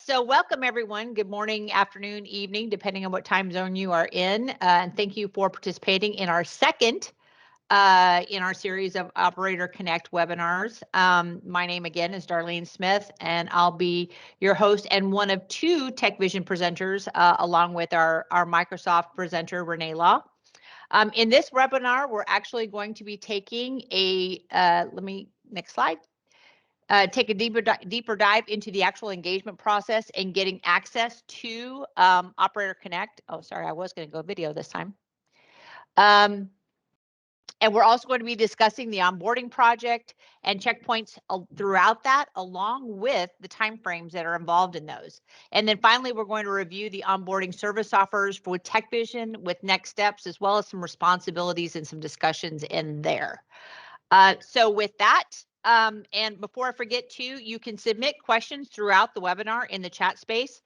So welcome everyone. Good morning, afternoon, evening, depending on what time zone you are in. And thank you for participating in our second in our series of Operator Connect webinars. My name again is Darlene Smith, and I'll be your host and one of two TechVision presenters, along with our Microsoft presenter, Renee Law. In this webinar, we're actually going to be taking a, next slide. Take a deeper dive into the actual engagement process and getting access to Operator Connect. Oh, sorry, I was going to go video this time. And we're also going to be discussing the onboarding project and checkpoints throughout that, along with the timeframes that are involved in those. And then finally, we're going to review the onboarding service offers for TechVision with next steps, as well as some responsibilities and some discussions in there. So with that, and before I forget to, you can submit questions throughout the webinar in the chat space.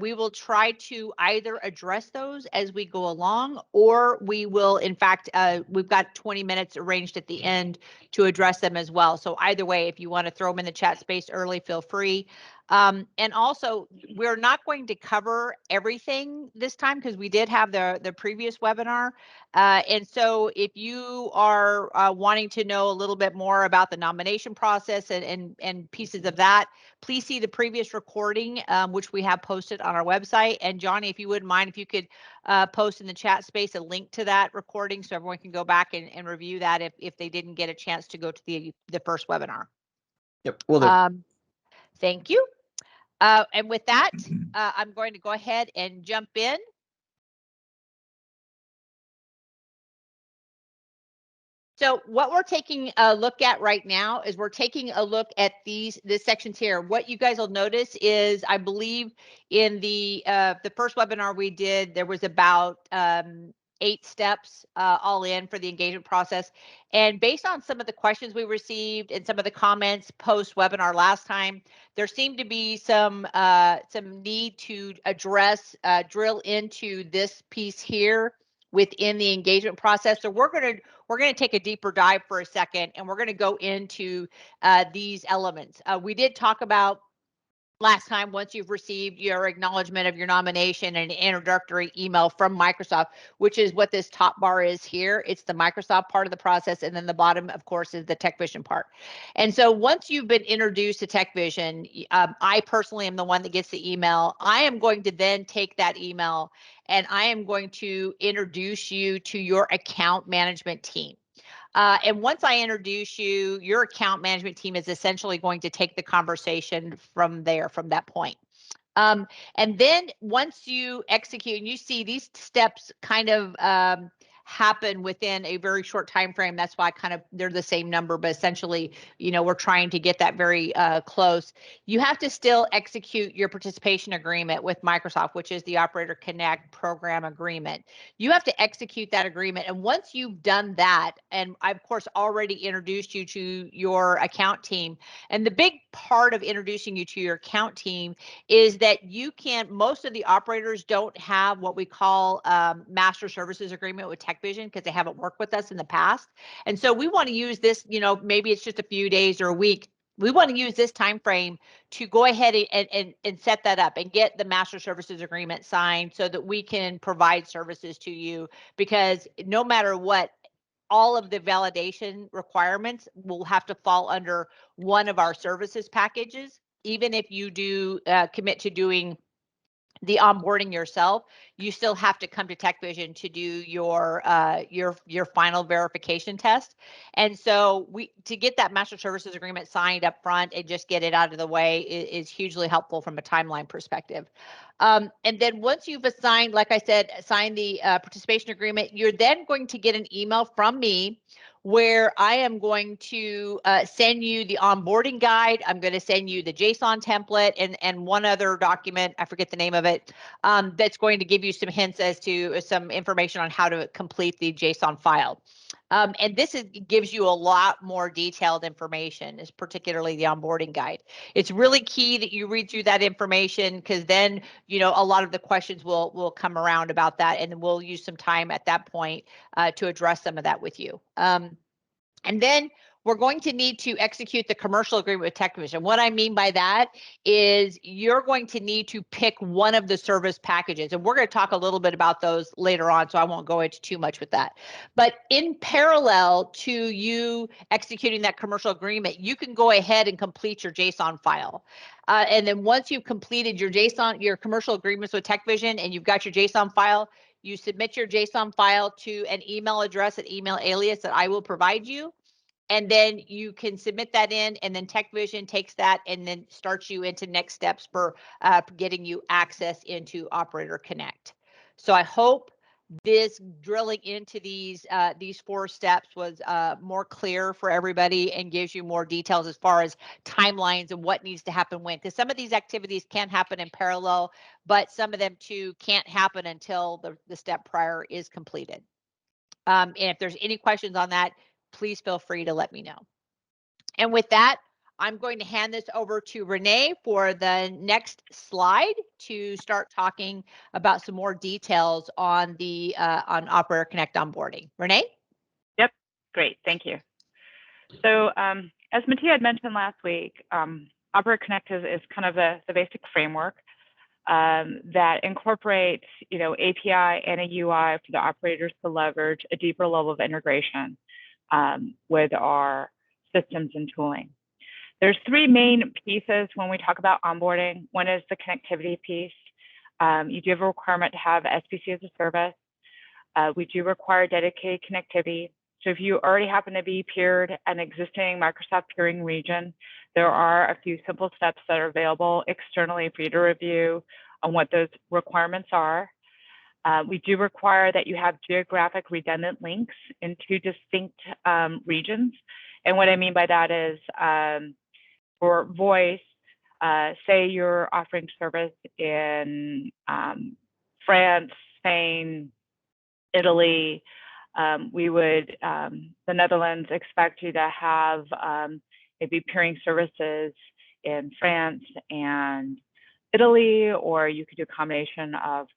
We will try to either address those as we go along, or we will, in fact, we've got 20 minutes arranged at the end to address them as well. So either way, if you want to throw them in the chat space early, feel free. And also, we're not going to cover everything this time because we did have the previous webinar. And so if you are wanting to know a little bit more about the nomination process and pieces of that, please see the previous recording, which we have posted on our website. And Johnny, if you wouldn't mind, if you could post in the chat space a link to that recording so everyone can go back and review that if they didn't get a chance to go to the first webinar. Yep, will do. Thank you. And with that, I'm going to go ahead and jump in. So what we're taking a look at right now is we're taking a look at these sections here. What you guys will notice is, I believe in the first webinar we did, there was about 8 steps all in for the engagement process. And based on some of the questions we received and some of the comments post webinar last time, there seemed to be some need to address, drill into this piece here within the engagement process. So we're going to take a deeper dive for a second, and we're going to go into these elements. We did talk about last time, once you've received your acknowledgement of your nomination and an introductory email from Microsoft, which is what this top bar is here. It's the Microsoft part of the process, and then the bottom, of course, is the TechVision part. And so once you've been introduced to TechVision, I personally am the one that gets the email. I am going to then take that email and I am going to introduce you to your account management team. And once I introduce you, your account management team is essentially going to take the conversation from there, from that point. And then once you execute, and you see these steps kind of happen within a very short time frame. That's why they're the same number, but essentially, we're trying to get that very close. You have to still execute your participation agreement with Microsoft, which is the Operator Connect program agreement. You have to execute that agreement. And once you've done that, and I, of course, already introduced you to your account team, and the big part of introducing you to your account team is that most of the operators don't have what we call master services agreement with TechVision because they haven't worked with us in the past. And so we want to use this, maybe it's just a few days or a week. We want to use this time frame to go ahead and set that up and get the master services agreement signed so that we can provide services to you, because no matter what, all of the validation requirements will have to fall under one of our services packages. Even if you do commit to doing the onboarding yourself, you still have to come to TechVision to do your final verification test. And so to get that master services agreement signed up front and just get it out of the way is hugely helpful from a timeline perspective. And then once you've signed the participation agreement, you're then going to get an email from me where I am going to send you the onboarding guide. I'm going to send you the JSON template and one other document, I forget the name of it, that's going to give you some hints as to some information on how to complete the JSON file. And this gives you a lot more detailed information, is particularly the onboarding guide. It's really key that you read through that information, because then, a lot of the questions will come around about that, and we'll use some time at that point to address some of that with you. And then we're going to need to execute the commercial agreement with TechVision. What I mean by that is you're going to need to pick one of the service packages. And we're going to talk a little bit about those later on, so I won't go into too much with that. But in parallel to you executing that commercial agreement, you can go ahead and complete your JSON file. And then once you've completed your commercial agreements with TechVision and you've got your JSON file, you submit your JSON file to an email address, an email alias that I will provide you. And then you can submit that in, and then TechVision takes that and then starts you into next steps for getting you access into Operator Connect. So I hope this drilling into these 4 steps was more clear for everybody and gives you more details as far as timelines and what needs to happen when, because some of these activities can happen in parallel, but some of them too can't happen until the step prior is completed. And if there's any questions on that, please feel free to let me know. And with that, I'm going to hand this over to Renee for the next slide to start talking about some more details on the on Operator Connect onboarding. Renee? Yep, great, thank you. So as Mattia had mentioned last week, Operator Connect is kind of the basic framework that incorporates, API and a UI for the operators to leverage a deeper level of integration with our systems and tooling. There's 3 main pieces when we talk about onboarding. One is the connectivity piece. You do have a requirement to have SBC as a service. We do require dedicated connectivity. So if you already happen to be peered an existing Microsoft peering region, there are a few simple steps that are available externally for you to review on what those requirements are. We do require that you have geographic redundant links in 2 distinct regions. And what I mean by that is for voice, say you're offering service in France, Spain, Italy, we would, the Netherlands, expect you to have maybe peering services in France and Italy, or you could do a combination of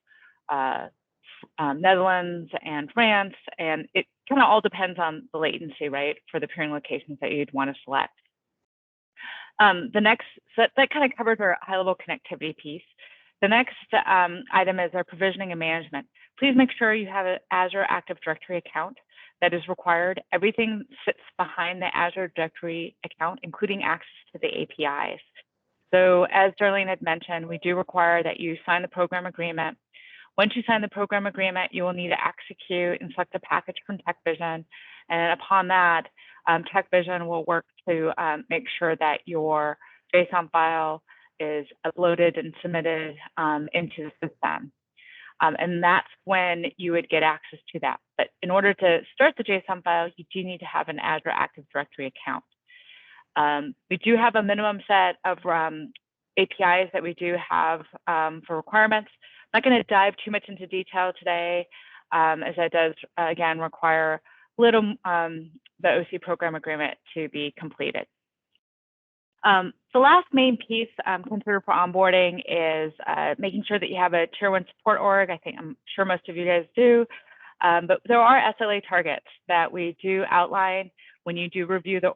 Netherlands and France, and it kind of all depends on the latency, right, for the peering locations that you'd want to select. The next, so that kind of covers our high-level connectivity piece. The next item is our provisioning and management. Please make sure you have an Azure Active Directory account that is required. Everything sits behind the Azure Directory account, including access to the APIs. So as Darlene had mentioned, we do require that you sign the program agreement. Once you sign the program agreement, you will need to execute and select a package from TechVision. And upon that, TechVision will work to make sure that your JSON file is uploaded and submitted into the system. And that's when you would get access to that. But in order to start the JSON file, you do need to have an Azure Active Directory account. We do have a minimum set of APIs that we do have for requirements. I'm not going to dive too much into detail today, as that does, again, require little the OC program agreement to be completed. The last main piece considered for onboarding is making sure that you have a Tier 1 support org. I'm sure most of you guys do, but there are SLA targets that we do outline when you do review the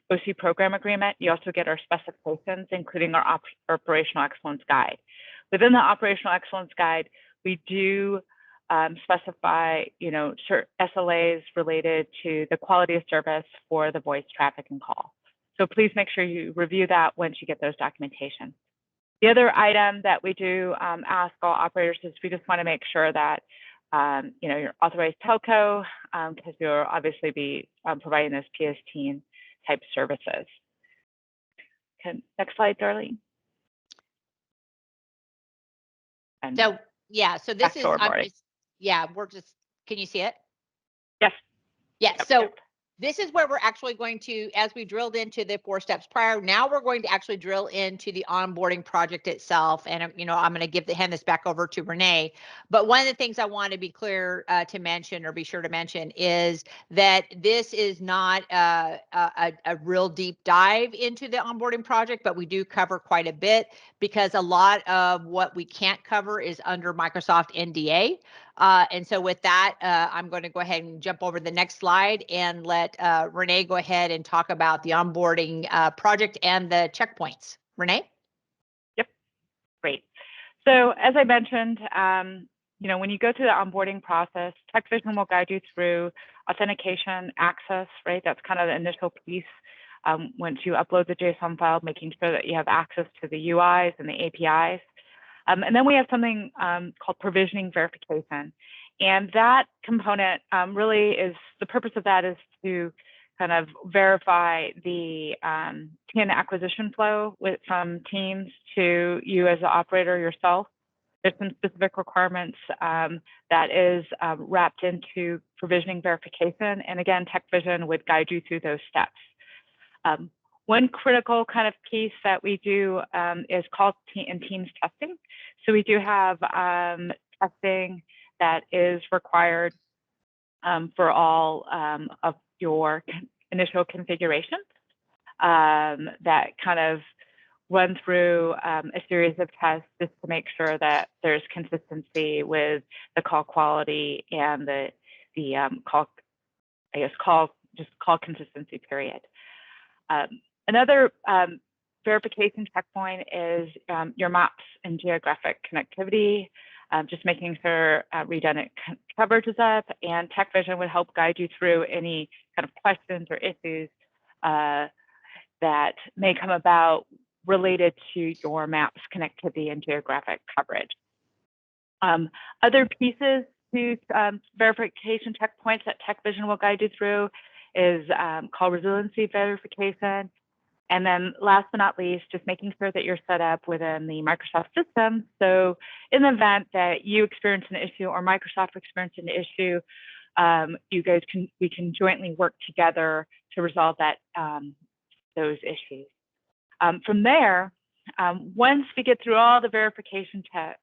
OC program agreement. You also get our specifications, including our operational excellence guide. Within the operational excellence guide, we do specify, certain SLAs related to the quality of service for the voice traffic and call. So please make sure you review that once you get those documentation. The other item that we do ask all operators is we just want to make sure that you're authorized telco, because you'll obviously be providing those PSTN type services. Okay, next slide, Darlene. And so yeah, so this is can you see it? Yes. Yeah, yep, so yep. This is where we're actually going to, as we drilled into the 4 steps prior, now we're going to actually drill into the onboarding project itself. And, I'm going to hand this back over to Renee. But one of the things I want to be clear to mention, or be sure to mention, is that this is not a real deep dive into the onboarding project, but we do cover quite a bit, because a lot of what we can't cover is under Microsoft NDA. And so with that, I'm going to go ahead and jump over the next slide and let Renee go ahead and talk about the onboarding project and the checkpoints. Renee? Yep, great. So as I mentioned, when you go through the onboarding process, TechVision will guide you through authentication, access, right? That's kind of the initial piece. Once you upload the JSON file, making sure that you have access to the UIs and the APIs. And then we have something called provisioning verification. And that component really is, the purpose of that is to kind of verify the TN acquisition flow from teams to you as the operator yourself. There's some specific requirements that is wrapped into provisioning verification. And again, TechVision would guide you through those steps. One critical kind of piece that we do is called Teams testing. So we do have testing that is required for all of your initial configurations that kind of run through a series of tests just to make sure that there's consistency with the call quality and the call consistency period. Another verification checkpoint is your maps and geographic connectivity, just making sure redundant coverage is up, and TechVision would help guide you through any kind of questions or issues that may come about related to your maps connectivity and geographic coverage. Other pieces to verification checkpoints that TechVision will guide you through is call resiliency verification. And then last but not least, just making sure that you're set up within the Microsoft system. So in the event that you experience an issue or Microsoft experiences an issue, we can jointly work together to resolve that those issues. From there, once we get through all the verification checks,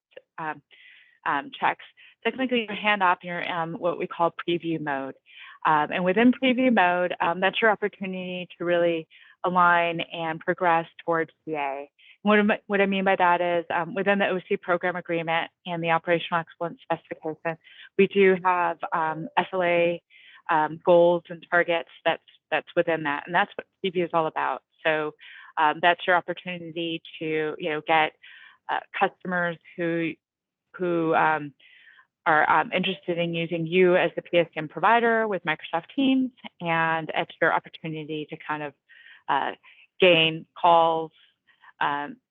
technically you hand off your what we call preview mode. And within preview mode, that's your opportunity to really align and progress towards GA. What I mean by that is within the OC program agreement and the operational excellence specification, we do have SLA goals and targets that's within that, and that's what preview is all about. So that's your opportunity to get customers who are interested in using you as the PSTN provider with Microsoft Teams, and it's your opportunity to kind of gain calls,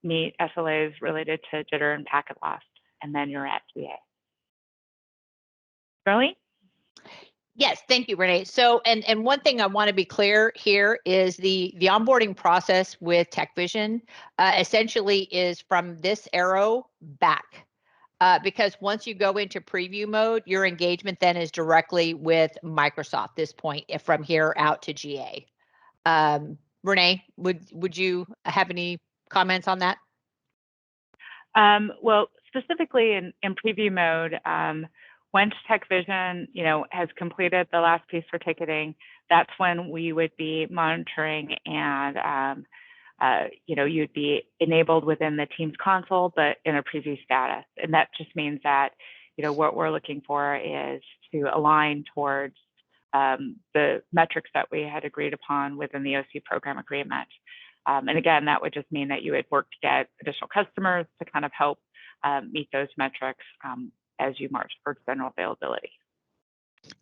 meet SLAs related to jitter and packet loss, and then you're at GA. Shirley? Yes, thank you, Renee. So, and one thing I want to be clear here is the onboarding process with TechVision essentially is from this arrow back. Because once you go into preview mode, your engagement then is directly with Microsoft, this point from here out to GA. Renee, would you have any comments on that? Well, specifically in preview mode, once TechVision, has completed the last piece for ticketing, that's when we would be monitoring and, you'd be enabled within the Teams console, but in a preview status. And that just means that, what we're looking for is to align towards the metrics that we had agreed upon within the OC program agreement. And again, that would just mean that you would work to get additional customers to kind of help meet those metrics as you march towards general availability.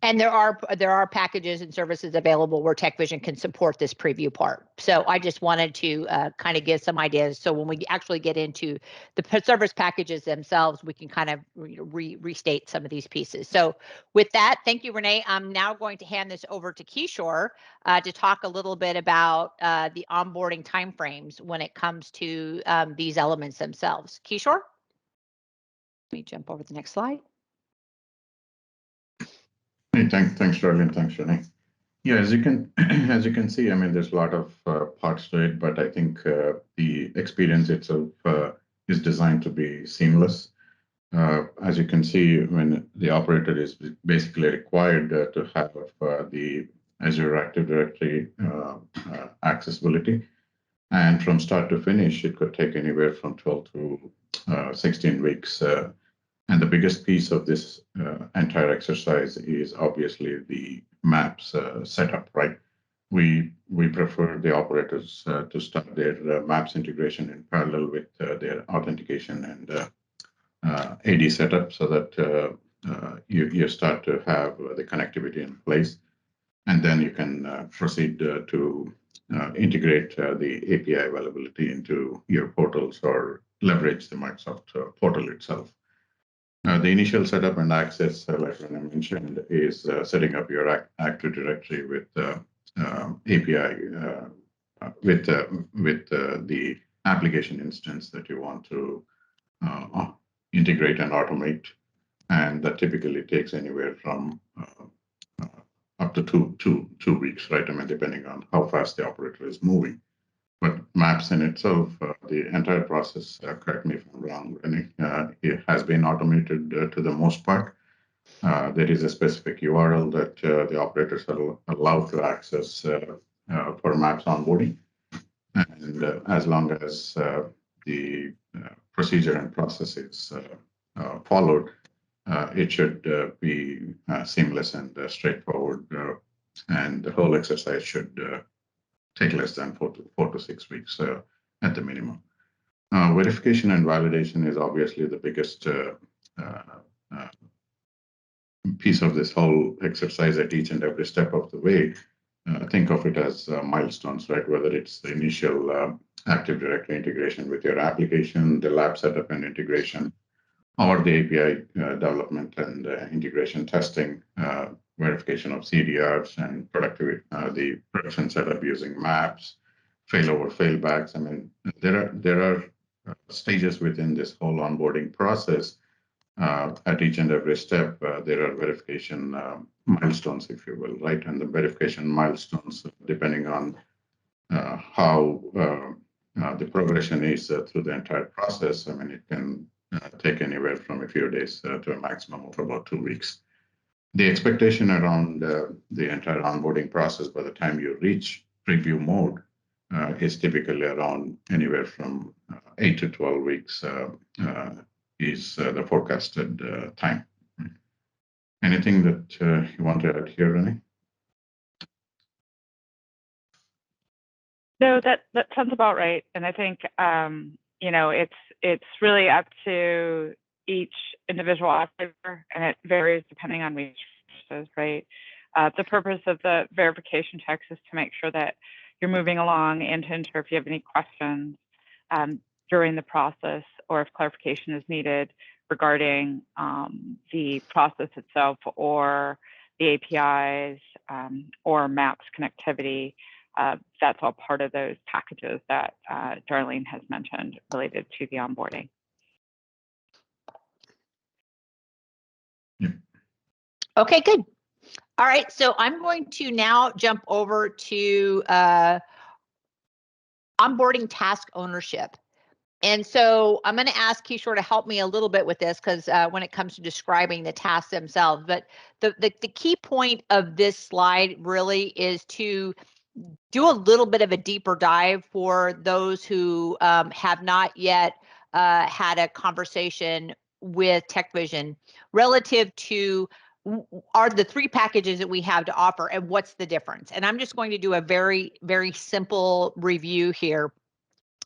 And there are packages and services available where TechVision can support this preview part. So I just wanted to kind of give some ideas. So when we actually get into the service packages themselves, we can kind of restate some of these pieces. So with that, thank you, Renee. I'm now going to hand this over to Kishore to talk a little bit about the onboarding timeframes when it comes to these elements themselves. Kishore? Let me jump over to the next slide. Hey, thanks, Shirley. Thanks, Renee. Yeah, as you can see, I mean, there's a lot of parts to it, but I think the experience itself is designed to be seamless. As you can see, when the operator is basically required to have the Azure Active Directory accessibility, and from start to finish, it could take anywhere from 12 to 16 weeks. And the biggest piece of this entire exercise is obviously the maps setup, right? We prefer the operators to start their maps integration in parallel with their authentication and AD setup, so that you start to have the connectivity in place, and then you can proceed to integrate the API availability into your portals or leverage the Microsoft portal itself. The initial setup and access, like I mentioned, is setting up your Active Directory with API with the application instance that you want to integrate and automate, and that typically takes anywhere from up to two weeks, right? I mean, depending on how fast the operator is moving. But maps in itself, the entire process, correct me if I'm wrong, Renee, it has been automated to the most part. There is a specific URL that the operators are allowed to access for maps onboarding. And as long as the procedure and process is followed, it should be seamless and straightforward. And the whole exercise should take less than 4 to 6 weeks at the minimum. Verification and validation is obviously the biggest piece of this whole exercise at each and every step of the way. Think of it as milestones, right? Whether it's the initial Active Directory integration with your application, the lab setup and integration, or the API development and integration testing, verification of CDRs and productivity, the production setup using maps, failover, failbacks. I mean, there are stages within this whole onboarding process. At each and every step, there are verification milestones, if you will, right? And the verification milestones, depending on how the progression is through the entire process, I mean, it can take anywhere from a few days to a maximum of about 2 weeks. The expectation around the entire onboarding process by the time you reach preview mode is typically around anywhere from 8 to 12 weeks is the forecasted time. Anything that you want to add here, Renee? No, that sounds about right. And I think it's really up to each individual operator, and it varies depending on resources, right? The purpose of the verification checks is to make sure that you're moving along and to ensure if you have any questions during the process, or if clarification is needed regarding the process itself, or the APIs, or maps connectivity. That's all part of those packages that Darlene has mentioned related to the onboarding. Yeah. Okay, good. All right, so I'm going to now jump over to onboarding task ownership. And so I'm going to ask Kishore to help me a little bit with this, because when it comes to describing the tasks themselves, but the key point of this slide really is to do a little bit of a deeper dive for those who have not yet had a conversation with TechVision relative to are the 3 packages that we have to offer and what's the difference. And I'm just going to do a very, very simple review here.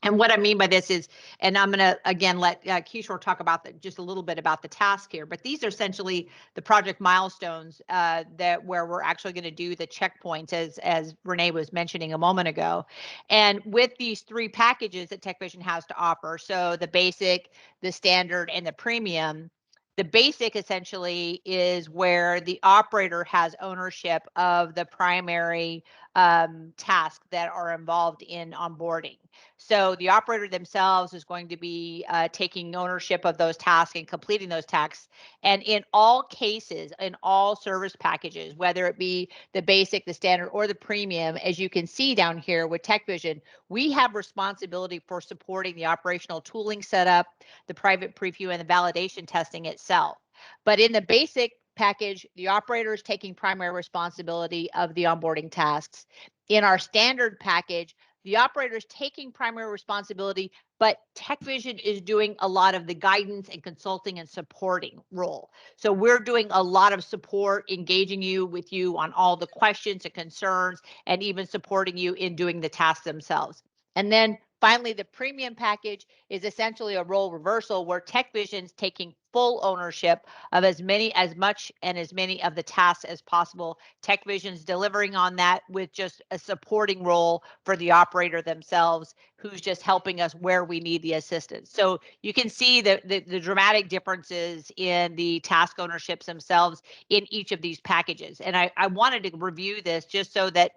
And what I mean by this is, and I'm going to, again, let Kishore talk about just a little bit about the task here, but these are essentially the project milestones that where we're actually going to do the checkpoints, as Renee was mentioning a moment ago. And with these 3 packages that TechVision has to offer, so the basic, the standard, and the premium, the basic essentially is where the operator has ownership of the primary tasks that are involved in onboarding. So the operator themselves is going to be taking ownership of those tasks and completing those tasks. And in all cases, in all service packages, whether it be the basic, the standard, or the premium, as you can see down here with TechVision, we have responsibility for supporting the operational tooling setup, the private preview, and the validation testing itself. But in the basic package, the operator is taking primary responsibility of the onboarding tasks. In our standard package, the operator is taking primary responsibility, but TechVision is doing a lot of the guidance and consulting and supporting role. So we're doing a lot of support, engaging with you on all the questions and concerns, and even supporting you in doing the tasks themselves. And then finally, the premium package is essentially a role reversal where TechVision is taking full ownership of as many of the tasks as possible. TechVision's delivering on that with just a supporting role for the operator themselves, who's just helping us where we need the assistance. So you can see the dramatic differences in the task ownerships themselves in each of these packages. And I wanted to review this just so that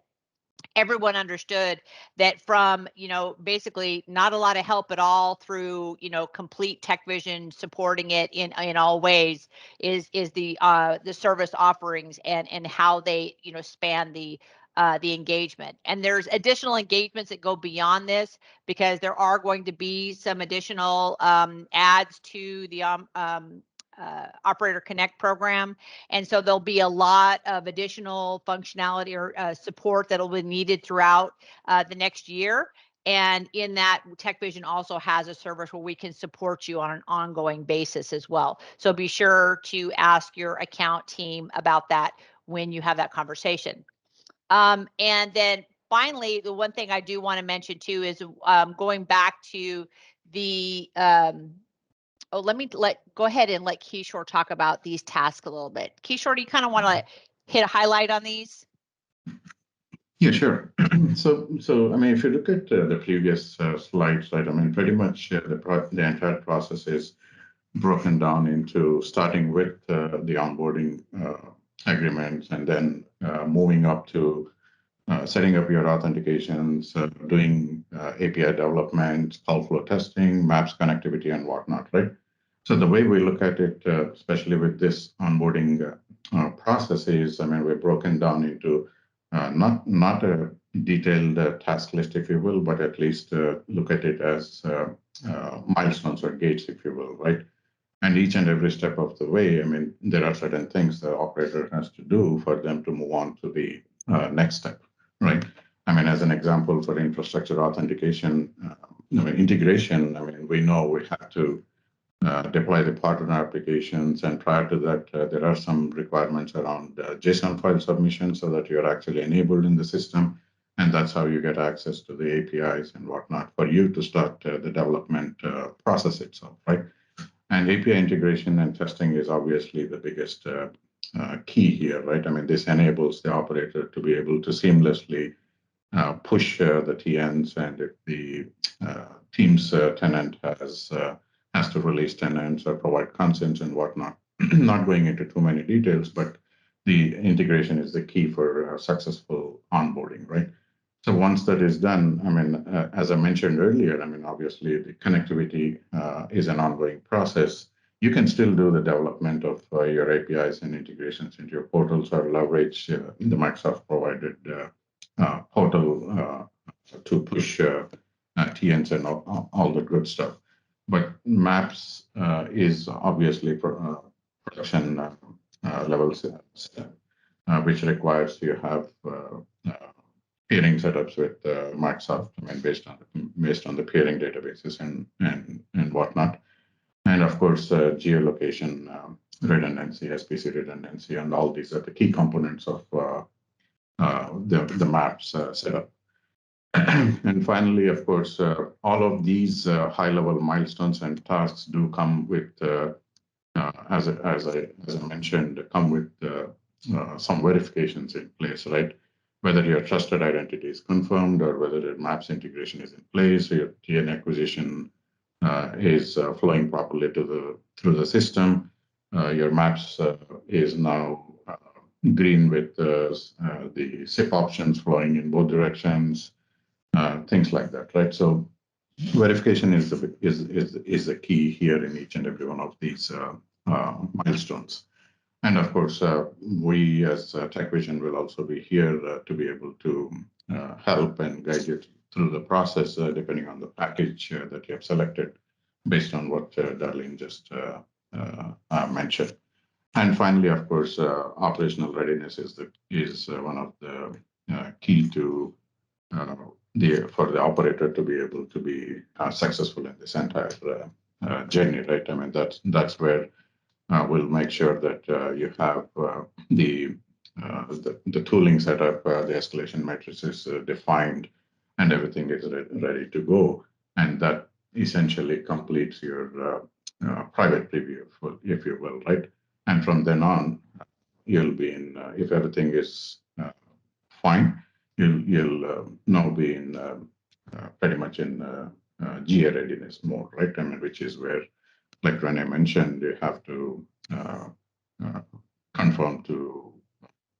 everyone understood that from, basically not a lot of help at all through, complete TechVision supporting it in all ways is the service offerings and how they, span the engagement. And there's additional engagements that go beyond this because there are going to be some additional adds to the Operator Connect program. And so there'll be a lot of additional functionality or support that'll be needed throughout the next year. And in that, TechVision also has a service where we can support you on an ongoing basis as well. So be sure to ask your account team about that when you have that conversation. And then finally, the one thing I do want to mention too is going back to the go ahead and let Kishore talk about these tasks a little bit. Kishore, do you kind of want to hit a highlight on these? Yeah, sure. So I mean, if you look at the previous slides, right? I mean, pretty much the entire process is broken down into starting with the onboarding agreements and then moving up to setting up your authentications, doing API development, call flow testing, maps connectivity, and whatnot, right? So the way we look at it, especially with this onboarding process is, I mean, we're broken down into not a detailed task list, if you will, but at least look at it as milestones or gates, if you will, right? And each and every step of the way, I mean, there are certain things the operator has to do for them to move on to the next step, right? I mean, as an example, for infrastructure authentication, integration, I mean, we know we have to deploy the partner applications. And prior to that, there are some requirements around JSON file submission so that you're actually enabled in the system. And that's how you get access to the APIs and whatnot for you to start the development process itself, right? And API integration and testing is obviously the biggest key here, right? I mean, this enables the operator to be able to seamlessly push the TNs, and if the Teams tenant has to release tenants or provide consents and whatnot. Not going into too many details, but the integration is the key for successful onboarding, right? So once that is done, I mean, as I mentioned earlier, I mean, obviously the connectivity is an ongoing process. You can still do the development of your APIs and integrations into your portals or leverage the Microsoft provided portal to push TNs and all the good stuff. But Maps is obviously production level step, which requires you have peering setups with Microsoft, I mean, based on the peering databases and whatnot, and of course geolocation redundancy, SPC redundancy, and all these are the key components of the Maps setup. And finally, of course, all of these high-level milestones and tasks do come with, as I mentioned, come with some verifications in place, right? Whether your trusted identity is confirmed or whether your Maps integration is in place, or your TN acquisition is flowing properly through the system. Your Maps is now green with the SIP options flowing in both directions. Things like that, right? So verification is the key here in each and every one of these milestones. And of course, we as TechVision will also be here to be able to help and guide you through the process, depending on the package that you have selected, based on what Darlene just mentioned. And finally, of course, operational readiness is one of the key to for the operator to be able to be successful in this entire journey, right? I mean, that's where we'll make sure that you have the tooling set up, the escalation matrix is defined, and everything is ready to go, and that essentially completes your private preview, if you will, right? And from then on, you'll be in. If everything is fine, you'll now be in pretty much in GA readiness mode, right? I mean, which is where, like Renee mentioned, you have to conform to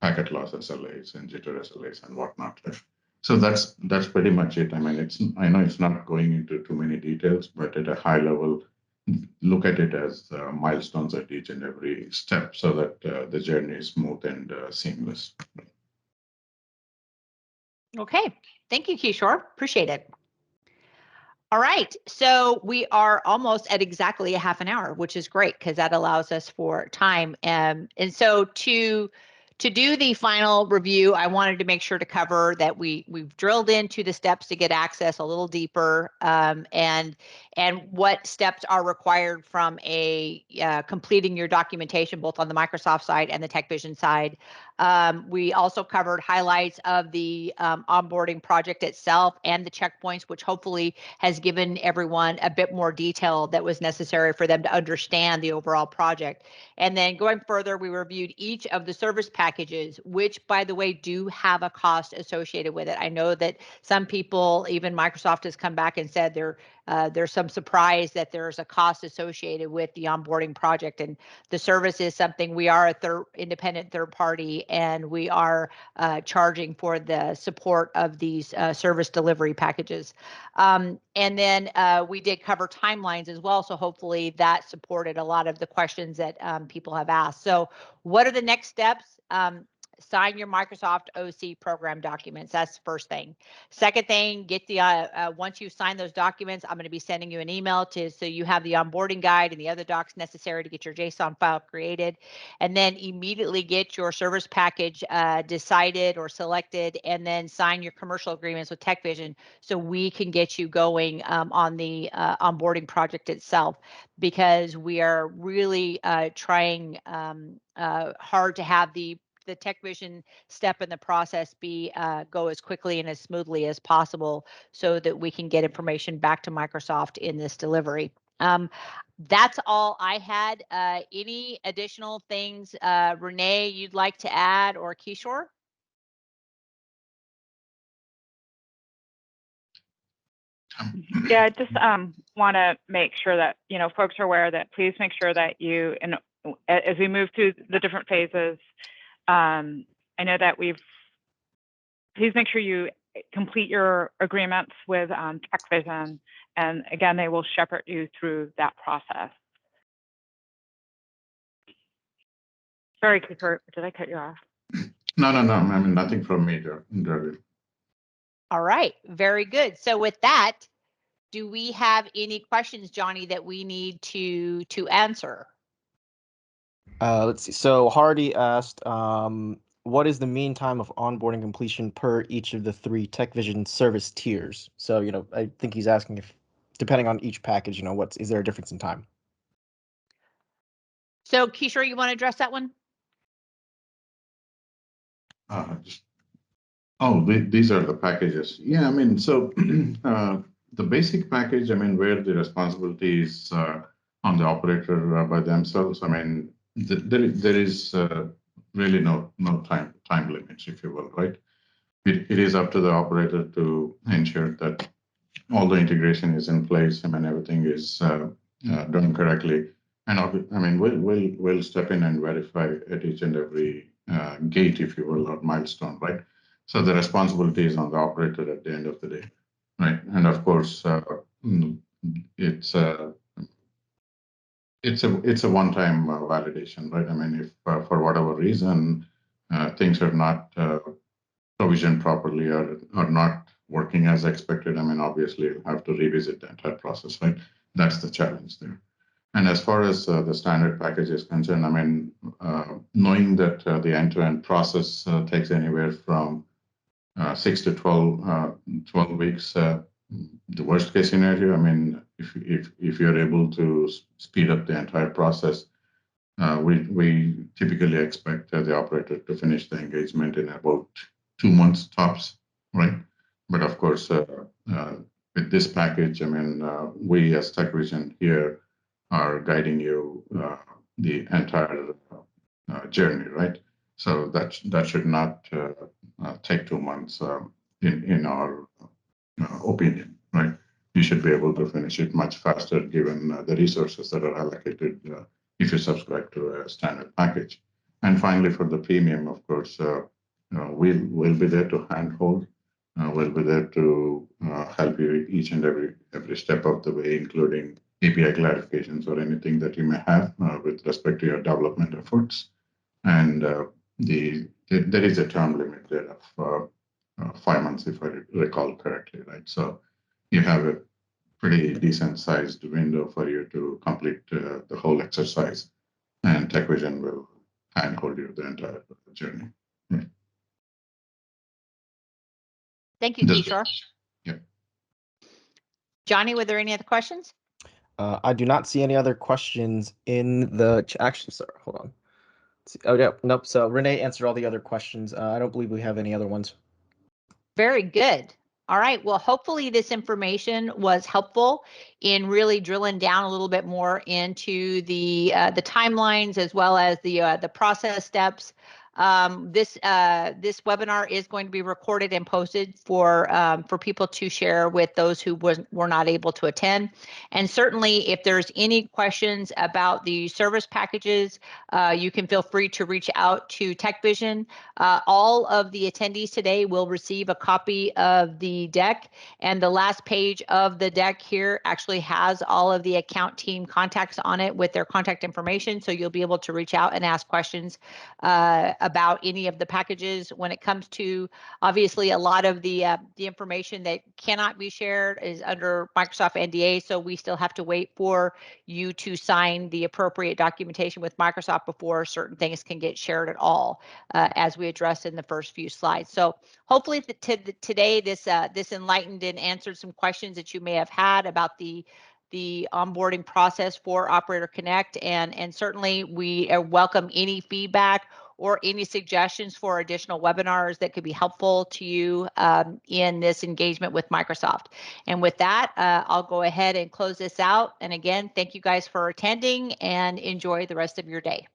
packet loss SLAs and jitter SLAs and whatnot. Right? So that's pretty much it. I mean, I know it's not going into too many details, but at a high level, look at it as milestones at each and every step, so that the journey is smooth and seamless. Okay, thank you, Kishore. Appreciate it. All right, so we are almost at exactly a half an hour, which is great because that allows us for time. And so to do the final review, I wanted to make sure to cover that we've drilled into the steps to get access a little deeper, and what steps are required from completing your documentation, both on the Microsoft side and the TechVision side. We also covered highlights of the onboarding project itself and the checkpoints, which hopefully has given everyone a bit more detail that was necessary for them to understand the overall project. And then going further, we reviewed each of the service packages, which, by the way, do have a cost associated with it. I know that some people, even Microsoft, has come back and said there's some surprise that there's a cost associated with the onboarding project, and the service is something we are a independent third party, and we are charging for the support of these service delivery packages. And then we did cover timelines as well, so hopefully that supported a lot of the questions that people have asked. So what are the next steps? Sign your Microsoft OC program documents. That's the first thing. Second thing, get the once you sign those documents, I'm going to be sending you an email so you have the onboarding guide and the other docs necessary to get your JSON file created, and then immediately get your service package decided or selected, and then sign your commercial agreements with TechVision so we can get you going on the onboarding project itself, because we are really trying hard to have the TechVision step in the process go as quickly and as smoothly as possible so that we can get information back to Microsoft in this delivery. That's all I had. Any additional things, Renee, you'd like to add, or Kishore? Yeah, I just want to make sure that folks are aware that please make sure that you, and as we move through the different phases, I know that please make sure you complete your agreements with TechVision, and again, they will shepherd you through that process. Sorry, Kishore, did I cut you off? No. I mean, nothing from me, David. All right, very good. So with that, do we have any questions, Johnny, that we need to answer? Let's see. So Hardy asked, what is the mean time of onboarding completion per each of the 3 TechVision service tiers? So, I think he's asking if, depending on each package, is there a difference in time? So Kishore, you want to address that one? These are the packages. Yeah, I mean, so the basic package, I mean, where the responsibility is on the operator by themselves. I mean, there is really no time limits, if you will, right? It is up to the operator to ensure that all the integration is in place. I mean, everything is done correctly. And I mean, we'll step in and verify at each and every gate, if you will, or milestone, right? So the responsibility is on the operator at the end of the day, right? And of course, it's a one-time validation, right? I mean, if for whatever reason things are not provisioned properly or not working as expected, I mean, obviously you have to revisit the entire process, right? That's the challenge there. And as far as the standard package is concerned, I mean, knowing that the end-to-end process takes anywhere from 6 to 12 weeks. The worst case scenario, I mean, if you're able to speed up the entire process, we typically expect the operator to finish the engagement in about 2 months tops, right? But of course, with this package, I mean, we as TechVision here are guiding you the entire journey, right? So that should not take 2 months in our opinion, right? You should be able to finish it much faster given the resources that are allocated if you subscribe to a standard package. And finally, for the premium, of course, we'll be there to handhold. We'll be there to help you each and every step of the way, including API clarifications or anything that you may have with respect to your development efforts. And there is a term limit there of 5 months, if I recall correctly, right? So you have a pretty decent sized window for you to complete the whole exercise, and TechVision will handhold you the entire journey. Right. Thank you, Kishore. Yeah. Johnny, were there any other questions? I do not see any other questions in the actually, sorry, hold on. Oh, yeah, nope. So Renee answered all the other questions. I don't believe we have any other ones. Very good. All right. Well, hopefully this information was helpful in really drilling down a little bit more into the timelines as well as the process steps. This webinar is going to be recorded and posted for people to share with those who were not able to attend. And certainly, if there's any questions about the service packages, you can feel free to reach out to TechVision. All of the attendees today will receive a copy of the deck, and the last page of the deck here actually has all of the account team contacts on it with their contact information, so you'll be able to reach out and ask questions about any of the packages. When it comes to, obviously, a lot of the information that cannot be shared is under Microsoft NDA, so we still have to wait for you to sign the appropriate documentation with Microsoft before certain things can get shared at all, as we addressed in the first few slides. So hopefully today this enlightened and answered some questions that you may have had about the onboarding process for Operator Connect, and certainly we welcome any feedback or any suggestions for additional webinars that could be helpful to you in this engagement with Microsoft. And with that, I'll go ahead and close this out. And again, thank you guys for attending, and enjoy the rest of your day.